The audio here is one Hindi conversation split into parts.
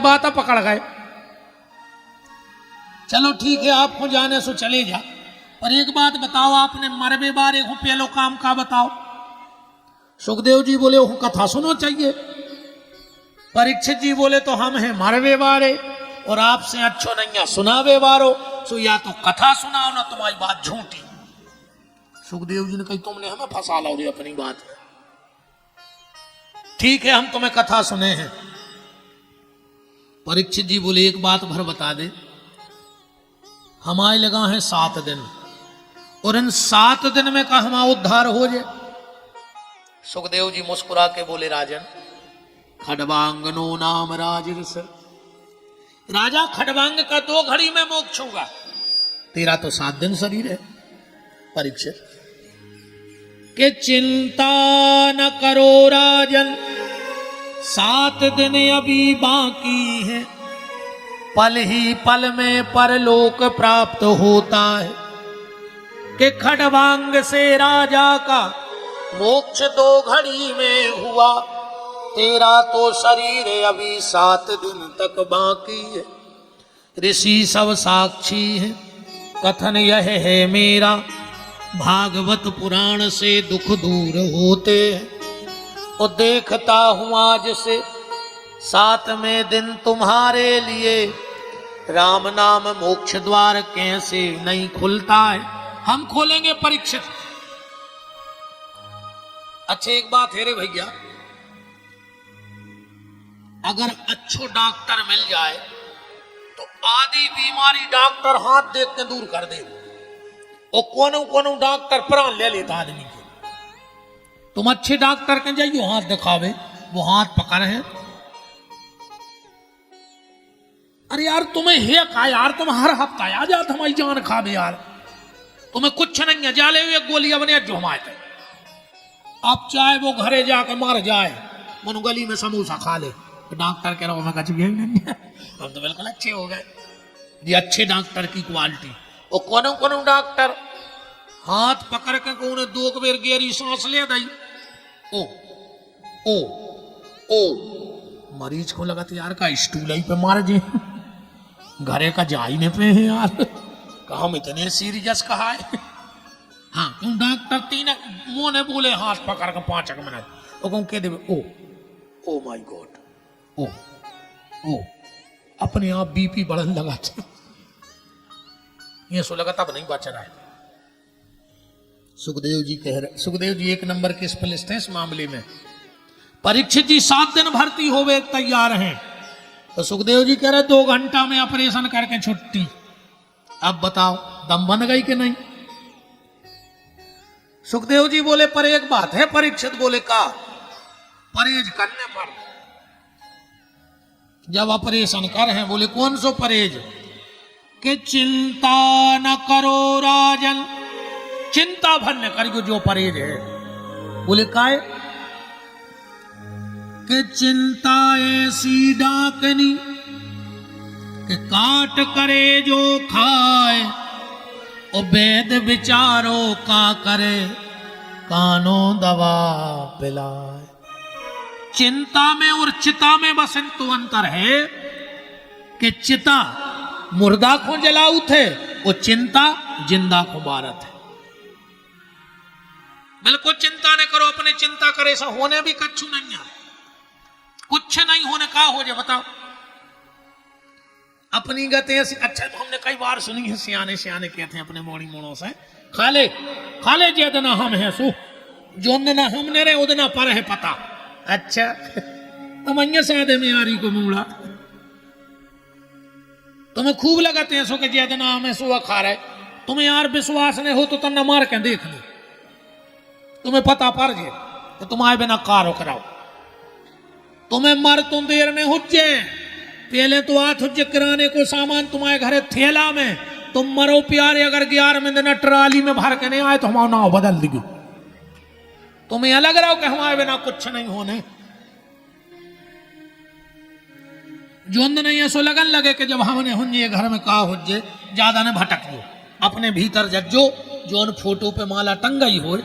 बात पकड़ गए। चलो ठीक है, आपको जाने सो चले जा, पर एक बात बताओ, आपने मरबे बारे को पहलो काम का बताओ। सुखदेव जी बोले वो कथा सुनो चाहिए। परीक्षित जी बोले तो हम हैं मरबे बारे और आपसे अच्छो नहीं सुनावे बारो, सो या तो कथा सुनाओ ना तुम्हारी बात झूठी। सुखदेव जी ने कही तुमने हमें फंसा लो रे अपनी बात। ठीक है, हम तुम्हें कथा सुने हैं। परीक्षित जी बोले एक बात भर बता दे, हमारे लगा है 7 दिन और इन 7 दिन में का हमारा उद्धार हो जाए। सुखदेव जी मुस्कुरा के बोले राजन, खडवांगनो नाम राजर्ष, राजा खडवांग का 2 घड़ी में मोक्ष होगा, तेरा तो 7 दिन शरीर है। परीक्षित के चिंता न करो राजन, 7 दिन अभी बाकी है, पल ही पल में परलोक प्राप्त होता है। कि खडवांग से राजा का मोक्ष 2 घड़ी में हुआ, तेरा तो शरीर अभी 7 दिन तक बाकी है। ऋषि सब साक्षी है, कथन यह है मेरा, भागवत पुराण से दुख दूर होते हैं। और देखता हूं आज से 7वें दिन तुम्हारे लिए राम नाम मोक्ष द्वार कैसे नहीं खुलता है, हम खोलेंगे परीक्षित। अच्छा एक बात है रे भैया, अगर अच्छो डॉक्टर मिल जाए तो आधी बीमारी डॉक्टर हाथ देख के दूर कर दे, और कोनो कोनो डॉक्टर प्राण ले लेता आदमी के। तुम अच्छे डॉक्टर के जाइयो, हाथ दिखावे, वो हाथ पकड़ है। अरे यार तुम्हें है का यार, तुम हर हफ्ता आ जात हमारी जान खावे यार, तुम्हें कुछ नहीं है, जाले हुए गोलियां बने जो हमारे। आप चाहे वो घरे जाके मर जाए, मनु गली में समोसा खा ले, तो डॉक्टर कह रहा हूं मैं कच गया नहीं है, हम तो बिल्कुल अच्छे हो गए। ये अच्छे डॉक्टर की क्वालिटी। और कोनो कोनो डॉक्टर हाथ पकड़ के को 2 बेर गहरी सांस ले दई, ओ ओ ओ मरीज को लगा यार का स्टूल ही पे मार जे, घरे का जा ही नहीं पे है यार, हम इतने सीरियस कहा है। हाँ तुम डॉक्टर 3 मुंह ने बोले हाथ पकड़ के 5 मिनट, वो कहूं कह दे ओ माय गॉड, ओ अपने आप बीपी बढ़न लगा, ये सो लगा तब नहीं बच रहा है। सुखदेव जी कह रहे, सुखदेव जी 1 नंबर के स्पेशलिस्ट हैं इस मामले में। परीक्षित जी 7 दिन भर्ती होवे तैयार हैं, तो सुखदेव जी कह रहे 2 घंटा में ऑपरेशन करके छुट्टी। अब बताओ दम बन गई कि नहीं? सुखदेव जी बोले पर एक बात है। परीक्षित बोले का? परहेज करने पर। जब ऑपरेशन कर हैं बोले कौन सो परहेज? कि चिंता न करो राजन, चिंता भर न करियो जो परहेज है। बोले काय? कि चिंता ऐसी डाकनी कि काट करे जो खाए, और वेद विचारो का करे कानो दवा पिलाए। चिंता में और चिता में बस तो अंतर है कि चिता मुर्दा को जलाऊ थे, वो चिंता जिंदा को मारत है। बिल्कुल चिंता न करो, अपने चिंता करे ऐसा होने भी कच्छु नहीं है, कुछ नहीं होने का हो जाए बताओ। अपनी गते अच्छा हमने कई बार सुनी है, सियाने सियाने कहते हैं अपने मोड़ी मोड़ों से, खाले जितना हम है सु जो ना हमने रहे उतना पर है पता। अच्छा तुम अन्य साधे में यारी को मूड़ा तुम्हें खूब लगाते हैं सो के जितना हमें सुआ खा रहे, तुम्हें यार विश्वास नहीं हो तो तन्ना मार के देख लो, तुम्हें पता पड़ जाए तो तुम्हारे बिना कारो कराओ। तुम्हें मर तुम देर में हुज्जे, पहले तो आठ हुज्जे किराने को सामान तुम्हारे घरे थैला में, तुम मरो प्यारे अगर 11वें दिन ट्राली में भर के नहीं आए तो हमारा नाव बदल देगी। तुम्हें अलग रहो कि हमारे बिना कुछ नहीं होने। जोंद नहीं है सो लगन लगे कि जब हमने हुंजे घर में का हुज्जे ज्यादा ने भटक जो, अपने भीतर जज्जो जोन फोटो पे माला टंगाई हो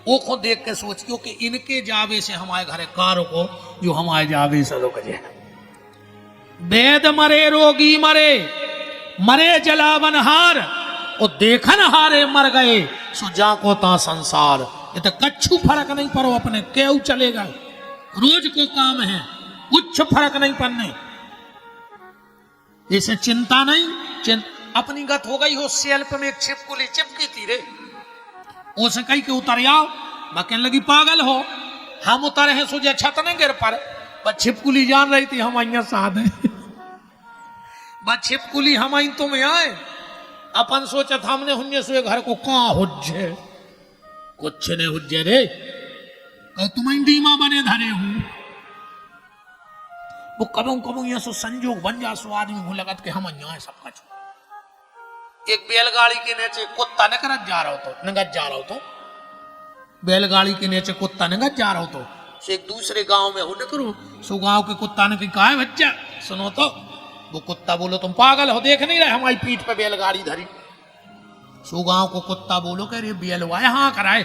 वो को देख के सोचियो कि इनके जावे से हमारे घरे कारो को जो हमारे जावे से लोग जे वेद मरे रोगी मरे, मरे जलावन हार, और देखन हारे मर गए, सो जाको ता संसार। ये तो कच्छु फर्क नहीं पड़ो अपने क्यों चलेगा, रोज को काम है, कुछ फर्क नहीं पड़ने। इसे चिंता नहीं, अपनी गत हो गई हो। सेल्फ में एक छिपकुली चिपकी थी रे, उसे कही के उतर आओ, मैं कहने लगी पागल हो, हम उतरे हैं सोचे छत नहीं गिर पर, बस छिपकुली जान रही थी हम अइया साध है, बस छिपकुली हम आई तुम आए, अपन सोचत हमने हुन्ने से घर को कहाँ हुज्जे, कुछ ने हुज्जे रे, तुम डीमा बने धरे हूं। वो कबों कबों ये सो संजोग बन जा, सो आदमी को लगत के हम अइया है सब कुछ। एक बैलगाड़ी के नीचे कुत्ता नगत जा रहा हो तो बैलगाड़ी के नीचे कुत्ता नगत जा रहा हो तो एक दूसरे गांव में हो न करो, सो गांव के कुत्ता ने कहा है बच्चा सुनो तो, वो कुत्ता बोलो तुम पागल हो, देख नहीं रहे हमारी पीठ पे बैलगाड़ी धरी। सो गांव को कुत्ता बोलो कह रहे बैलवा हाँ कराए,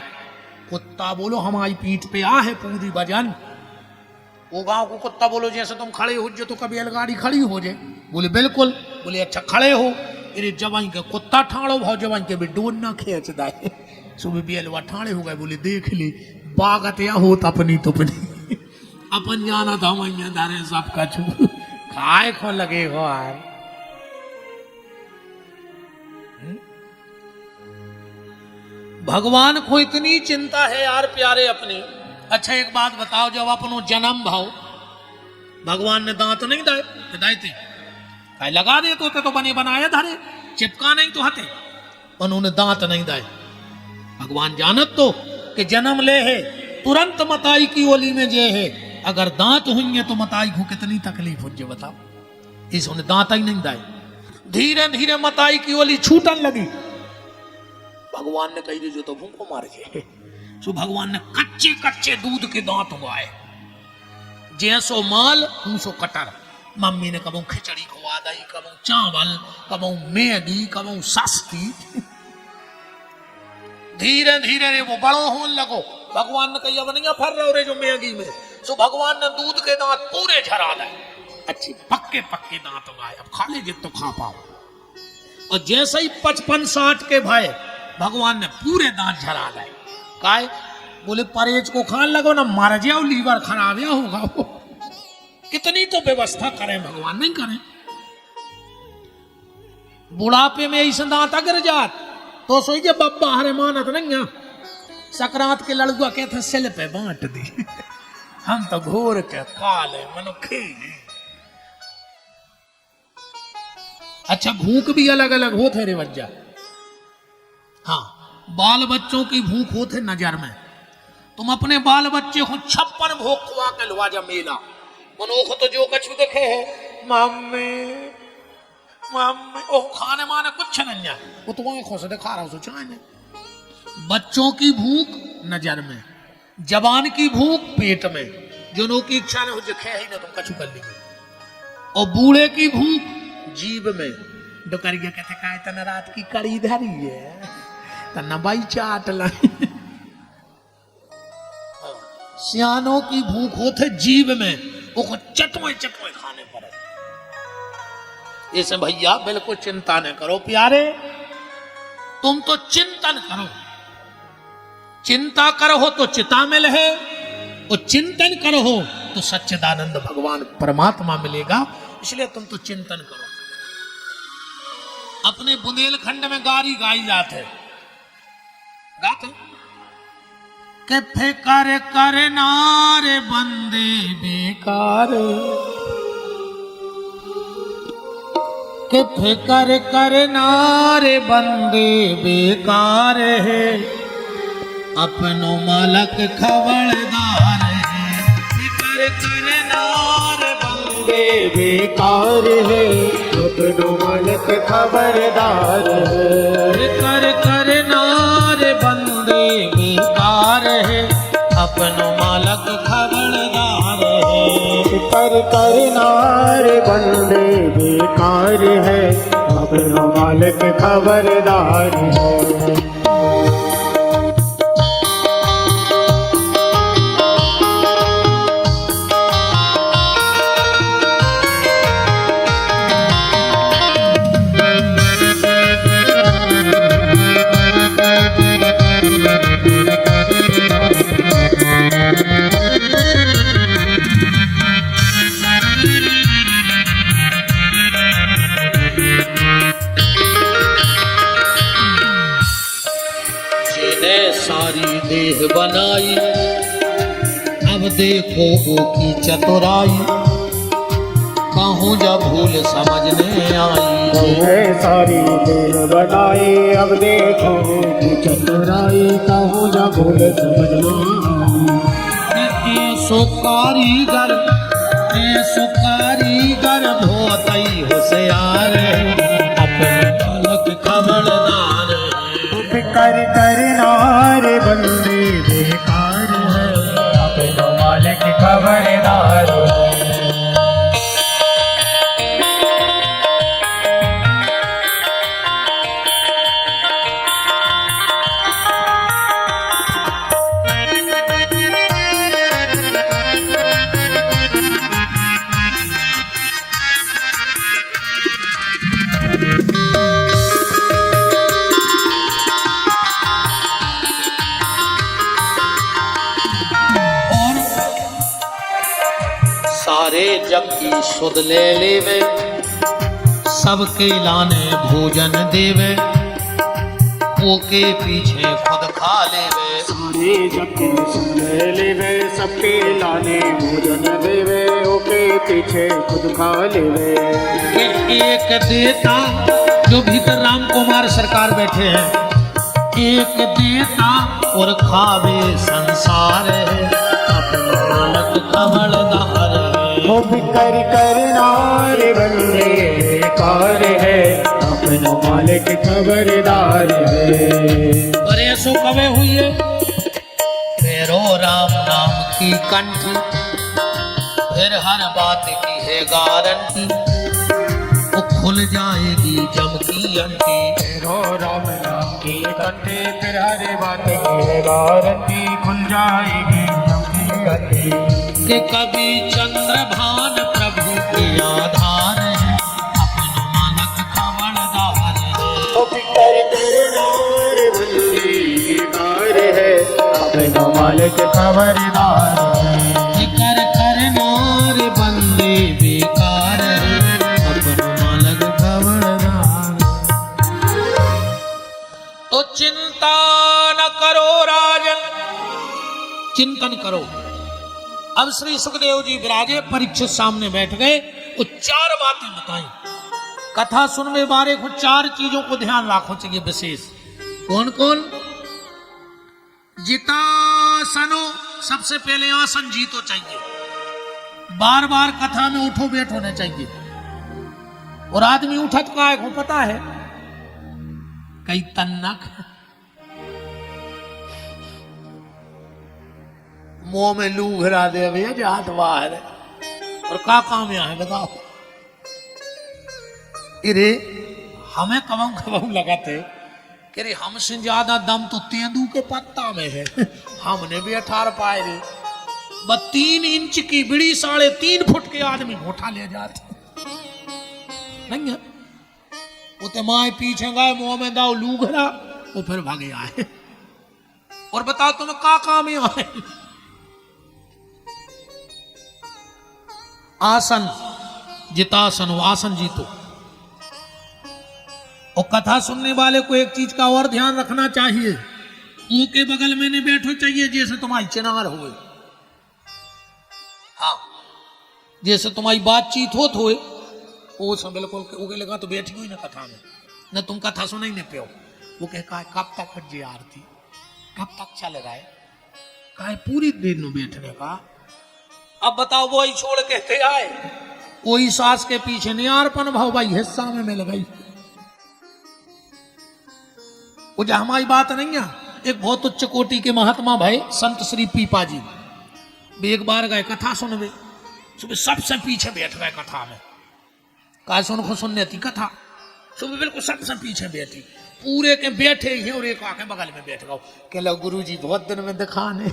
कुत्ता बोलो हमारी पीठ पे आ है पूरी वजन। वो गांव को कुत्ता बोलो जैसे तुम खड़े हो जो तो कभी बैलगाड़ी खड़ी हो जाए, बोले बिल्कुल, बोले अच्छा खड़े हो, अरे जवाई के कुत्ता ठाड़ो भाव जवाई के भी डोन ना खेच दाए, सुबह बेलवा ठाड़े हो गए, बोले देख ली बागत या होत अपनी तुपनी, अपन जाना था मैया दारे सब का छू खाए खो लगे हो यार। भगवान को इतनी चिंता है यार प्यारे अपनी। अच्छा एक बात बताओ, जब अपनो जन्म भाव भगवान ने दांत नहीं दाए थे, लगा दे तो बने बनाए धरे, चिपका नहीं तो हते, उन्होंने दांत नहीं दाए। भगवान जानत तो कि जन्म ले है तुरंत मताई की ओली में जे है, अगर दांत हुई तो मताई को कितनी तकलीफ हो जे बताओ, इस उन्हें दांत ही नहीं दाए। धीरे धीरे मताई की ओली छूटन लगी, भगवान ने कही जो तो भूखो मार के, सो भगवान ने कच्चे कच्चे दूध के दांत उगाए, जैसो माल सो कटर। मम्मी ने कबू खिचड़ी खुआ दी, कबू चावल, कबू मैगी, कबू सस्ती, धीरे धीरे रे वो बड़ो होने लगो। भगवान ने कही अब नहीं फर रहे रे जो मैगी में, सो भगवान ने दूध के दांत पूरे झरा लाए, अच्छे पक्के पक्के दांत उगाए, अब खा ले जित तो खा पाओ। और जैसे ही 55-60 के भाई भगवान ने पूरे दांत झरा लाए, काय बोले परहेज को खान लगो ना मर जाओ, लीवर खराब या होगा वो, कितनी तो व्यवस्था करें भगवान नहीं करें। बुढ़ापे में ऐसा दांत अगर जात तो सोचे बब्बा हरे मानत नहीं, सकरात के लड़ुआ कहते सिल पे बांट दी, हम तो घोर के काले मनुखे। अच्छा भूख भी अलग अलग होते रे वज्जा, हाँ बाल बच्चों की भूख होते नजर में, तुम अपने बाल बच्चे को 56 भोग खुआ के लुआ जा मेला, मनोख तो जो कछु देखे है मम्मी मम्मी, ओ खाने माने कुछ नहीं है, वो तो आंखों से दिखा रहा हूं सोचा। बच्चों की भूख नजर में, जवान की भूख पेट में, जो की इच्छा ने हो जो खे ही ना तुम कछु कर लेंगे, और बूढ़े की भूख जीभ में। डोकरिया कहते का इतना रात की कड़ी धरी है तना बाई चाट लाई। सियानों की भूख होते जीभ में, वो चटवे चटवे खाने पड़े। ऐसे भैया बिल्कुल चिंता न करो प्यारे, तुम तो चिंतन करो, चिंता करो तो चिता मिल है, और चिंतन करो तो सच्चिदानंद भगवान परमात्मा मिलेगा, इसलिए तुम तो चिंतन करो। अपने बुंदेलखंड में गारी गाई जाते गाते के फिकर करना रे बंदे बेकार, के फिकर करना रे बंदे बेकार है, अपनो मालक खबरदार है। फिकर करना रे बंदे बेकार है, अपनो मालक खबरदार है। फिकर करना रे बंदे बेकार है, अपनो मालक खबरदार है। फिकर करना रे बंदे बेकार है, अपनो मालक खबरदार है। देह बनाई, अब देखो वो की चतुराई, कहूँ जब भूल समझने आई। है सारी देह बनाई, अब देखो की चतुराई, कहूँ जब भूल समझना आई। ऐसो कारीगर धोतई होशियार, अपने मालक खबरदार। फिकर करनार बंदे बेकार है, अपने मालिक खबरदार है। सारे जग की सुध ले लेवे, सबके लाने भोजन देवे, ओके पीछे खुद खा लेवे। सारे जग की सुध ले लेवे, सबके लाने भोजन देवे, ओके पीछे खुद खा लेवे। एक देता जो भीतर राम कुमार सरकार बैठे हैं, एक देता और खावे संसार है, अपना मालक खबरदार है। वो फिकर करनार बंदे बेकार है, अपना मालिक खबरदार है। और ऐसो कवे हुई फेरो राम नाम की कंठी, फिर हर बात की है गारंटी, वो खुल जाएगी जम की अंटी। फेरो राम नाम की कंठी, फिर हर बात की है गारंटी, खुल जाएगी जम की अंटी। कि कभी चंद्रभान प्रभु के आधार है, अपना मालक खबरदार है। वो फिकर करनार बंदे बेकार है, अपना मालिक खबरदार है। फिकर करनार बंदे बेकार है, अपना मालक खबरदार। तो चिंता न करो राजन, चिंतन करो। अब श्री सुखदेव जी विराजे, परीक्षित सामने बैठ गए, वो चार बातें बताई। कथा सुनने वाले को चार चीजों को ध्यान रखो चाहिए विशेष। कौन कौन? जितासनो, सबसे पहले आसन जीतो चाहिए, बार बार कथा में उठो बैठ होने चाहिए। और आदमी उठत का है को पता है, कई तन्नक मुंह में लू घरा दे भैया जो हाथ बाहर है, और का काम यहाँ है बताओ। अरे हमें कबम कबम लगाते कि रे हमसे ज्यादा दम तो तेंदू के पत्ता में है, हमने भी 18 पाए रे। बस 3 इंच की बिड़ी 3.5 फुट के आदमी घोटा ले जाते नहीं है। वो तो माए पीछे गए, मुंह में दाओ लू घरा, वो फिर भागे आए। और बताओ तुम्हें का काम यहाँ है? आसन जितासन, आसन जीतो। और कथा सुनने वाले को एक चीज का और ध्यान रखना चाहिए, मुंह के बगल में नहीं बैठो चाहिए जैसे तुम्हारी चिनार हो। हाँ, जैसे तुम्हारी बातचीत होत होए वो सब बिल्कुल उगे लगा तो बैठी हुई ना कथा में, न तुम कथा सुना ही नहीं पे। वो कह कब तक जी आरती, कब तक चल रहा है, कहा पूरी दिन बैठने का। अब बताओ वही छोड़ कहते आए, वही सास के पीछे नियारपन भाव भाई हिस्सा में मिल गई। वो जो हमारी बात नहीं है, एक बहुत उच्च कोटि के महात्मा भाई संत श्री पीपा जी भी एक बार गए कथा सुनवे, सुबह सबसे पीछे बैठ गए कथा में। कहा सुन सुनने थी कथा, सुबह बिल्कुल सबसे पीछे बैठी, पूरे के बैठे ही और एक आके बगल में बैठ गए। कह लो गुरु जी बहुत दिन में दिखाने।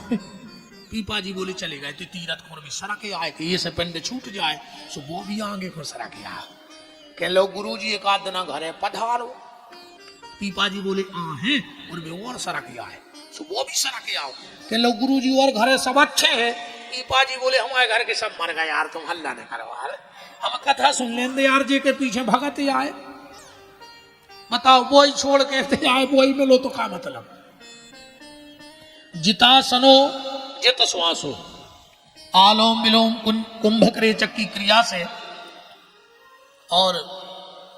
पीपा जी बोले चले गए तो तीरथ खोर भी सड़के आए कि ये से पिंड छूट जाए, सो वो भी आगे को सड़के आए। कह लो गुरु जी एक आध दिन घर है पधारो। पीपा जी बोले हैं, और वे और सड़के आए, सो वो भी सड़के आओ। कह लो गुरु जी और घर सब अच्छे हैं। पीपा जी बोले हमारे घर के सब मर गए यार, तुम हल्ला नहीं करो यार, हम कथा सुन लेंगे यार जी के पीछे भगत ही आए। बताओ वो ही छोड़ के आए, वो ही मिलो तो क्या मतलब। जितासनो जित श्वासो, आलोम विलोम कुंभक रेचक की क्रिया से और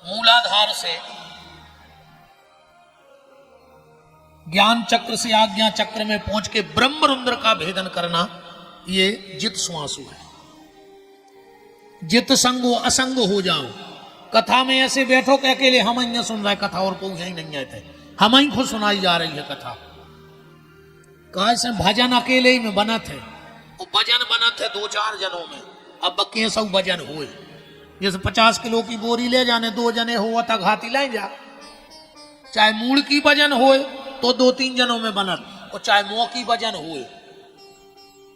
मूलाधार से ज्ञान चक्र से आज्ञा चक्र में पहुंच के ब्रह्म रुद्र का भेदन करना, ये जित श्वासु है। जित संगो असंग हो जाओ। कथा में ऐसे बैठो कि अकेले हम ही सुन रहे कथा और कोई ही नहीं आते, हम ही खुद सुनाई जा रही है कथा। कैसे भजन अकेले ही में बना थे, और भजन बना थे 2-4 जनों में। अब बक्के सब भजन हुए, जैसे 50 किलो की बोरी ले जाने 2 जने हुआ था घाती लाई जा। चाहे मूल की भजन होए तो 2-3 जनों में बनत, और चाहे मुंह की भजन हुए।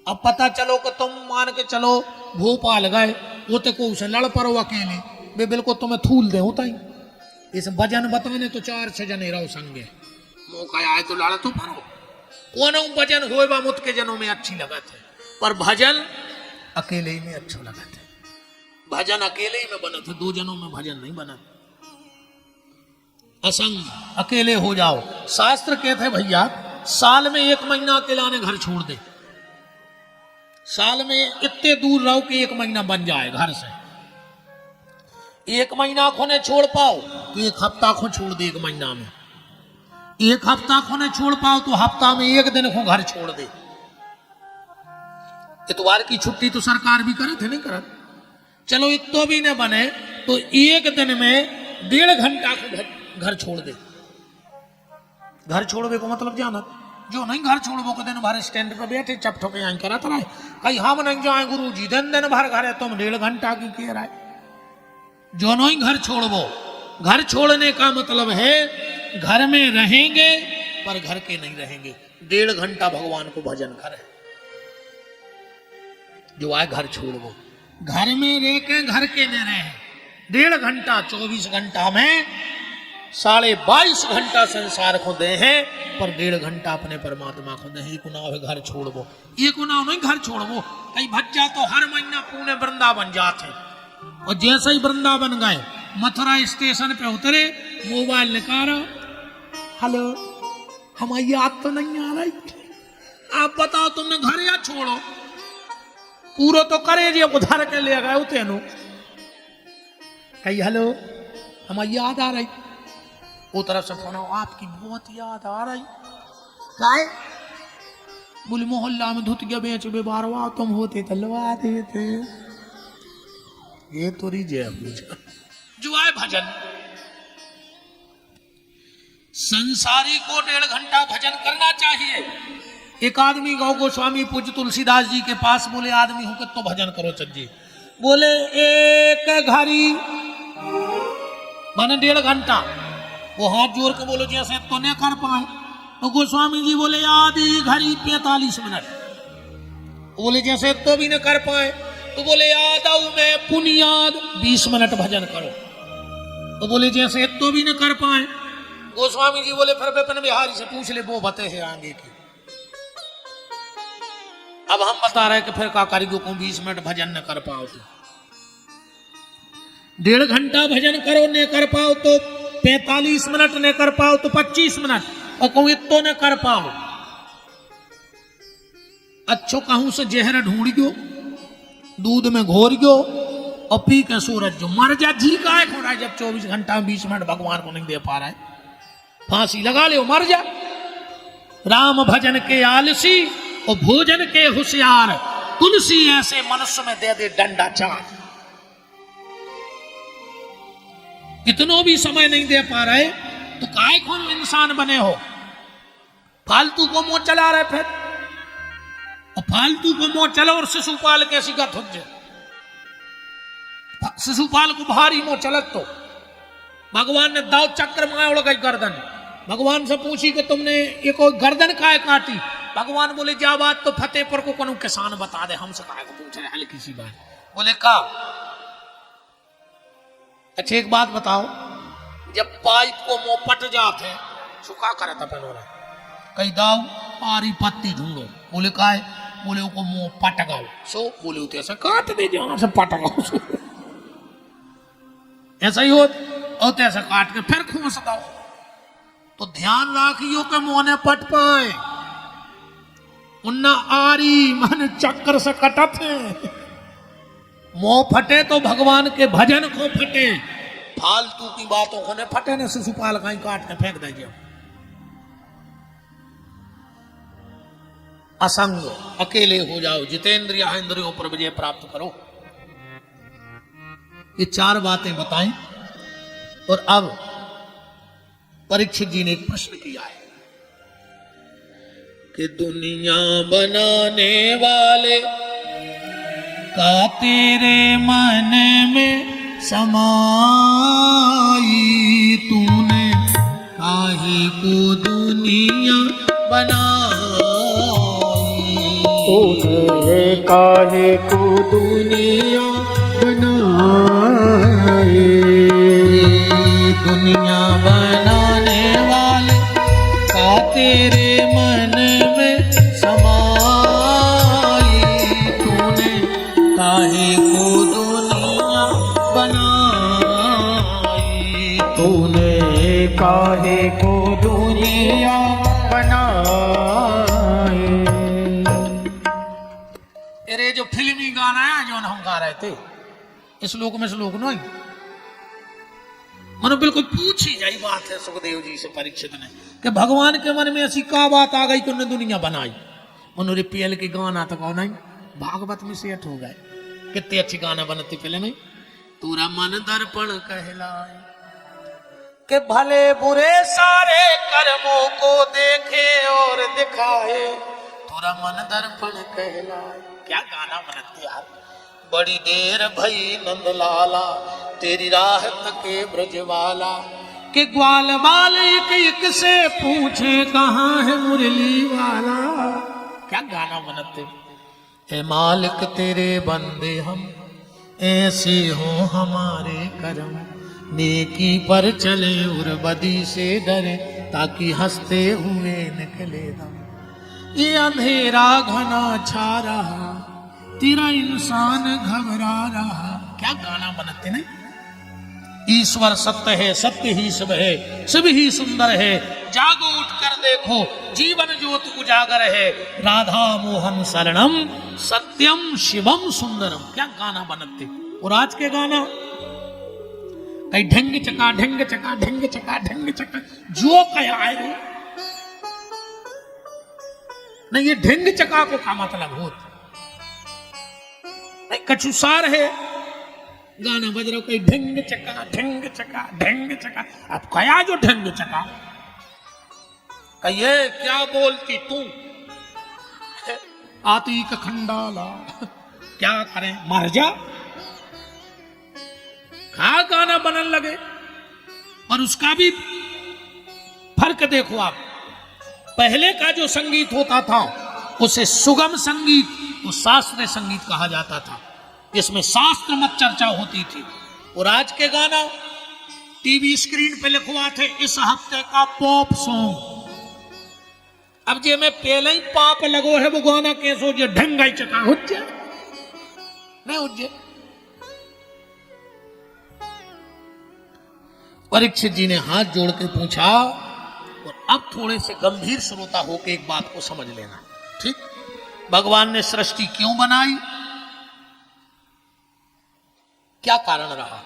अब पता चलो कि तुम मान के चलो भोपाल गए, वो तो को उसे लड़ पड़ो अकेले, वे बिल्कुल तुम्हें थूल दे होता ही। इस भजन बताने तो 4-6 जने रहो संगे, मौका आए तो लड़ तो पड़ो। कौन भजन होए बा मुत के जनों में अच्छी लगत है, पर भजन अकेले ही में अच्छा लगत है। भजन अकेले ही में बना थे, 2 जनों में भजन नहीं बना। असंग, अकेले हो जाओ। शास्त्र कहते भैया साल में 1 महीना अकेला ने घर छोड़ दे। साल में इतने दूर रहो कि 1 महीना बन जाए घर से। 1 महीना खोने छोड़ पाओ तो 1 हफ्ता खो छोड़ दे। 1 महीना में 1 हफ्ता खोने छोड़ पाओ तो हफ्ता में 1 दिन को घर छोड़ दे। इतवार की छुट्टी तो सरकार भी करे थे, नहीं करे। चलो इतो भी न बने तो 1 दिन में 1.5 घंटा को घर छोड़ दे। घर छोड़वे को मतलब जाना, जो नहीं घर छोड़बो को दिन भर स्टैंड पर बैठे चप ठोके यहाँ करा रहा है, कहीं हम नहीं जाए गुरु जी, दिन भर घर है, तुम 1.5 घंटा की कह रहा है। जो नहीं घर छोड़बो, घर छोड़ने का मतलब है घर में रहेंगे पर घर के नहीं रहेंगे। 1.5 घंटा भगवान को भजन करे। जो आए घर छोड़बो, घर में रह के घर के न रहे। 1.5 घंटा 24 घंटा में 22.5 घंटा संसार को दे हैं, पर 1.5 घंटा अपने परमात्मा को दे। एक नाव है घर छोड़बो, एक नाव नहीं घर छोड़बो। कहीं भज्जा तो हर महीना पुणे वृंदावन जाते, और जैसे ही वृंदावन गए मथुरा स्टेशन पे उतरे, मोबाइल निकाला, हेलो हमारी याद तो नहीं आ रही, आप बताओ तुमने घर या छोड़ो। पूरा तो करे जी उधार के ले गए तेनो, कही हेलो हमारी याद आ रही। वो तरफ से फोन, आपकी बहुत याद आ रही। काय बोले मोहल्ला में धुत गया बेच बे बारवा, तुम होते तो लवा देते। ये तो जय पूजा जो आए भजन। संसारी को 1.5 घंटा भजन करना चाहिए। एक आदमी गौ गोस्वामी पूज्य तुलसीदास जी के पास बोले, आदमी हो तो भजन करो चज्जी। बोले एक घड़ी माने 1.5 घंटा। वो हाथ जोड़ के बोलो जैसे तो नहीं कर पाए, तो गोस्वामी जी बोले आधी घड़ी 45 मिनट। बोले जैसे तो भी न कर पाए, तो बोले आधा में पुनियाद 20 मिनट भजन करो। तो बोले जैसे तो भी न कर पाए, गोस्वामी जी बोले फिर विपिन बिहारी से पूछ ले, वो बते हैं आगे की। अब हम बता रहे कि फिर का कारीगर को 20 मिनट भजन न कर पाओ तो 1.5 घंटा भजन करो, न कर पाओ तो 45 मिनट, न कर पाओ तो 25 मिनट, और कहूँ इतो न कर पाओ अच्छो कहूं से जहर ढूंढ गयो, दूध में घोर गयो और पी के सूरज जो मर जा। जी का है खोड़ा, जब 24 घंटा 20 मिनट भगवान को नहीं दे पा रहा है, फांसी लगा ले मर जा। राम भजन के आलसी और भोजन के होशियार, तुलसी ऐसे मनुष्य में दे दे डंडा चार। कितनों भी समय नहीं दे पा रहे तो काय कौन इंसान बने हो, फालतू को मुंह चला रहे फिर। और फालतू को मुंह चलो और शिशुपाल कैसी का थुज, शिशुपाल को भारी मुंह चलत तो भगवान ने दाव चक्र में उड़ गई गर्दन। भगवान से पूछी कि तुमने ये कोई गर्दन काहे काटी, भगवान बोले जा बात तो फतेहपुर को कौन किसान बता दे, हमसे काहे को पूछ रहे हल्की सी बात। बोले का अच्छा एक बात बताओ, जब पाइप को मुंह पट जाते सुखा करे था पहले कई दाव पारी पत्ती ढूंढो। बोले का है, बोले को मुंह पट गाओ सो, बोले उते ऐसा काट दे जहां से पट गाओ सो। ऐसा ही होते ऐसा काट के फिर खोस दाओ। तो ध्यान रखियो के मुंह ने पट पाए, उन्ना आरी मन चक्र से कटत है। मोह फटे तो भगवान के भजन को फटे, फालतू की बातों को न फटे न शिशुपाल कहीं काट के फेंक दीजिए। असंग, अकेले हो जाओ, जितेंद्रिय इंद्रियों पर विजय प्राप्त करो। ये 4 बातें बताएं। और अब परीक्षित जी ने एक प्रश्न किया है कि दुनिया बनाने वाले का तेरे मन में समाई, तूने काहे को दुनिया बनाई, तूने काहे को दुनिया बनाई। दुनिया बनाने वाले का तेरे मन में समाई, तूने काहे को दुनिया बनाई, तूने काहे को दुनिया बनाई। अरे जो फिल्मी गाना है जो हम गा रहे थे, इस श्लोक में श्लोक नहीं, मनो बिल्कुल पूछी जाई बात है सुखदेव जी से परीक्षित ने कि भगवान के मन में ऐसी का बात आ गई कि उन्होंने दुनिया बनाई। मनो रिपियल के गाना तो कहो नहीं, भागवत में सेठ हो गए, कितने अच्छी गाना बनती पहले नहीं। तूरा मन दर्पण कहलाए कि भले बुरे सारे कर्मों को देखे और दिखाए, तूरा मन दर्पण कहलाए। क्या गाना बनते यार। बड़ी देर भई नंदलाला तेरी राह तके ब्रजवाला, के ग्वाल बाल एक एक से पूछे कहाँ है मुरली वाला। क्या गाना बनते। ए मालिक तेरे बंदे हम, ऐसे हो हमारे कर्म, नेकी पर चले और बदी से डरे, ताकि हंसते हुए निकले दम। ये अंधेरा घना छा रहा, तेरा इंसान घबरा रहा। क्या गाना बनाते नहीं। ईश्वर सत्य है, सत्य ही सब है, सब ही सुंदर है, जागो उठकर देखो जीवन ज्योत उजागर है, राधा मोहन शरणम सत्यम शिवम सुंदरम। क्या गाना बनते। और आज के गाना कहीं ढंग चका ढंग चका ढंग चका ढंग चका, जो कह आए नहीं, ये ढंग चका को का मतलब हो नहीं, कछुसार है गाना बज रहा कहीं ढंग चका ढंग चका ढंग चका। अब कया जो ढंग चका, कहिए क्या बोलती तू, आती का खंडाला, क्या करें मर जा। खा गाना बनने लगे। और उसका भी फर्क देखो आप, पहले का जो संगीत होता था उसे सुगम संगीत, वो शास्त्रीय संगीत कहा जाता था, जिसमें शास्त्र मत चर्चा होती थी। और आज के गाना टीवी स्क्रीन पे लिखवाते इस हफ्ते का पॉप सॉन्ग। अब जे में पहले ही पाप लगो है वो गाना कैसो जो ढंगाई चका हो जाए नहीं हो जाए। परीक्षित जी ने हाथ जोड़ के पूछा, और अब थोड़े से गंभीर श्रोता होकर एक बात को समझ लेना, ठीक। भगवान ने सृष्टि क्यों बनाई, क्या कारण रहा।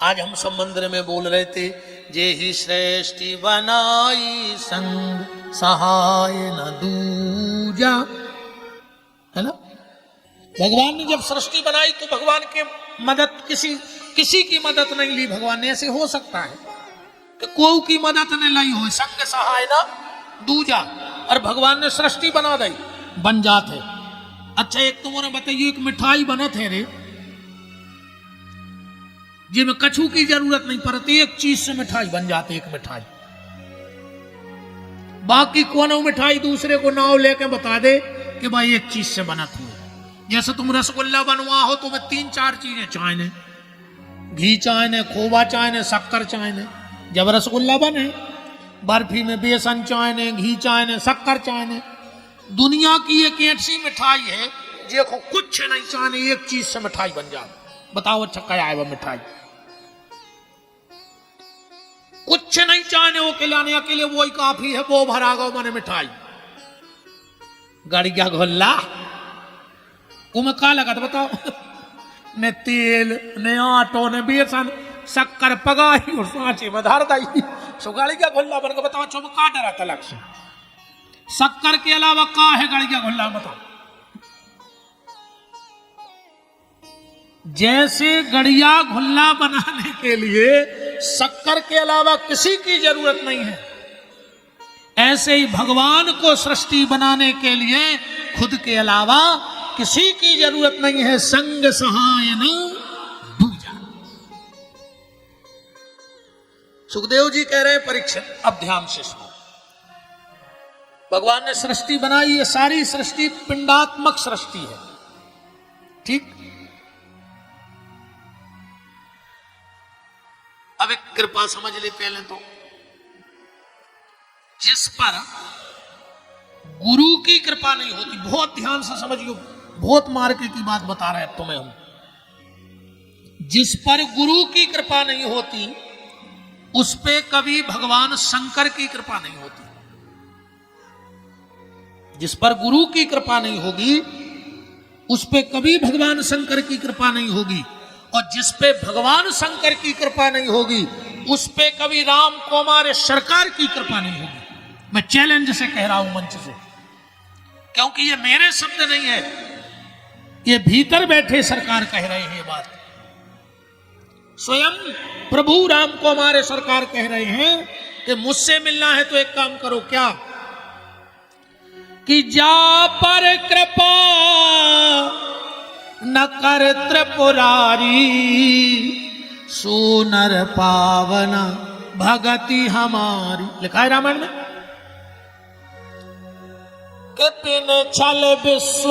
आज हम संबंध में बोल रहे थे, जे ही सृष्टि बनाई संग सहाय न दूजा, है ना। भगवान ने जब सृष्टि बनाई तो भगवान के मदद किसी की मदद नहीं ली भगवान ने। ऐसे हो सकता है कि कोई की मदद नहीं लाई हो, संग सहाय न दूजा, और भगवान ने सृष्टि बना दी, बन जाते। अच्छा एक तुम्हारे बताइए, एक मिठाई बनत है रे, जिसमें कछु की जरूरत नहीं पड़ती, एक चीज से मिठाई बन जाती, एक मिठाई। बाकी कोनो मिठाई दूसरे को नाव लेके बता दे कि भाई एक चीज से बना थी। जैसे तुम रसगुल्ला बनवा हो तो मैं 3-4 चीजें चाहिए, घी चाहिए, खोवा चाहिए, शक्कर चाहिए। जब रसगुल्ला बने, बर्फी में बेसन चाहिए, घी चाहिए, शक्कर चाहिए। दुनिया की एक ऐसी मिठाई है देखो कुछ नहीं चाहिए, एक चीज से मिठाई बन जाए। बताओ अच्छा क्या है वह मिठाई। कुछ नहीं चाहिए वो खिलाने, अकेले वही काफी है, वो भरा गो मैंने मिठाई। गड़िया घोल्ला उम का लगा तो बताओ ने तेल ने आटो ने बेसन शक्कर पगाई और सांचे में धार दाई सो गड़िया घोल्ला बन के बताओ चुम का डरा तलक से शक्कर के अलावा का है गड़िया घोल्ला बताओ। जैसे गड़िया घुल्ला बनाने के लिए शक्कर के अलावा किसी की जरूरत नहीं है, ऐसे ही भगवान को सृष्टि बनाने के लिए खुद के अलावा किसी की जरूरत नहीं है। संग सहाय न दूजा। सुखदेव जी कह रहे हैं परीक्षित अब ध्यान से सुनो। भगवान ने सृष्टि बनाई, ये सारी सृष्टि पिंडात्मक सृष्टि है, ठीक। अब एक कृपा समझ ले पहले तो, जिस पर गुरु की कृपा नहीं होती, बहुत ध्यान से समझियो, बहुत मार्के की बात बता रहे हैं तुम्हें हम। जिस पर गुरु की कृपा नहीं होती उस पे कभी भगवान शंकर की कृपा नहीं होती। जिस पर गुरु की कृपा नहीं होगी उस पे कभी भगवान शंकर की कृपा नहीं होगी, और जिस पे भगवान शंकर की कृपा नहीं होगी उस पे कभी राम कुमार सरकार की कृपा नहीं होगी। मैं चैलेंज से कह रहा हूं मंच से, क्योंकि ये मेरे शब्द नहीं है, ये भीतर बैठे सरकार कह रहे हैं ये बात। स्वयं प्रभु राम कुमार सरकार कह रहे हैं कि मुझसे मिलना है तो एक काम करो, क्या कि जा पर कृपा न कर त्रिपुरारी, सोनर पावन भगति हमारी। लिखा है रामायण में कि बिन छल विश्व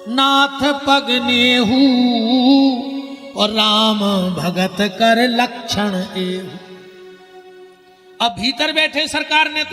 नाथ पगनेहू, और राम भगत कर लक्षण एहू। अब भीतर बैठे सरकार ने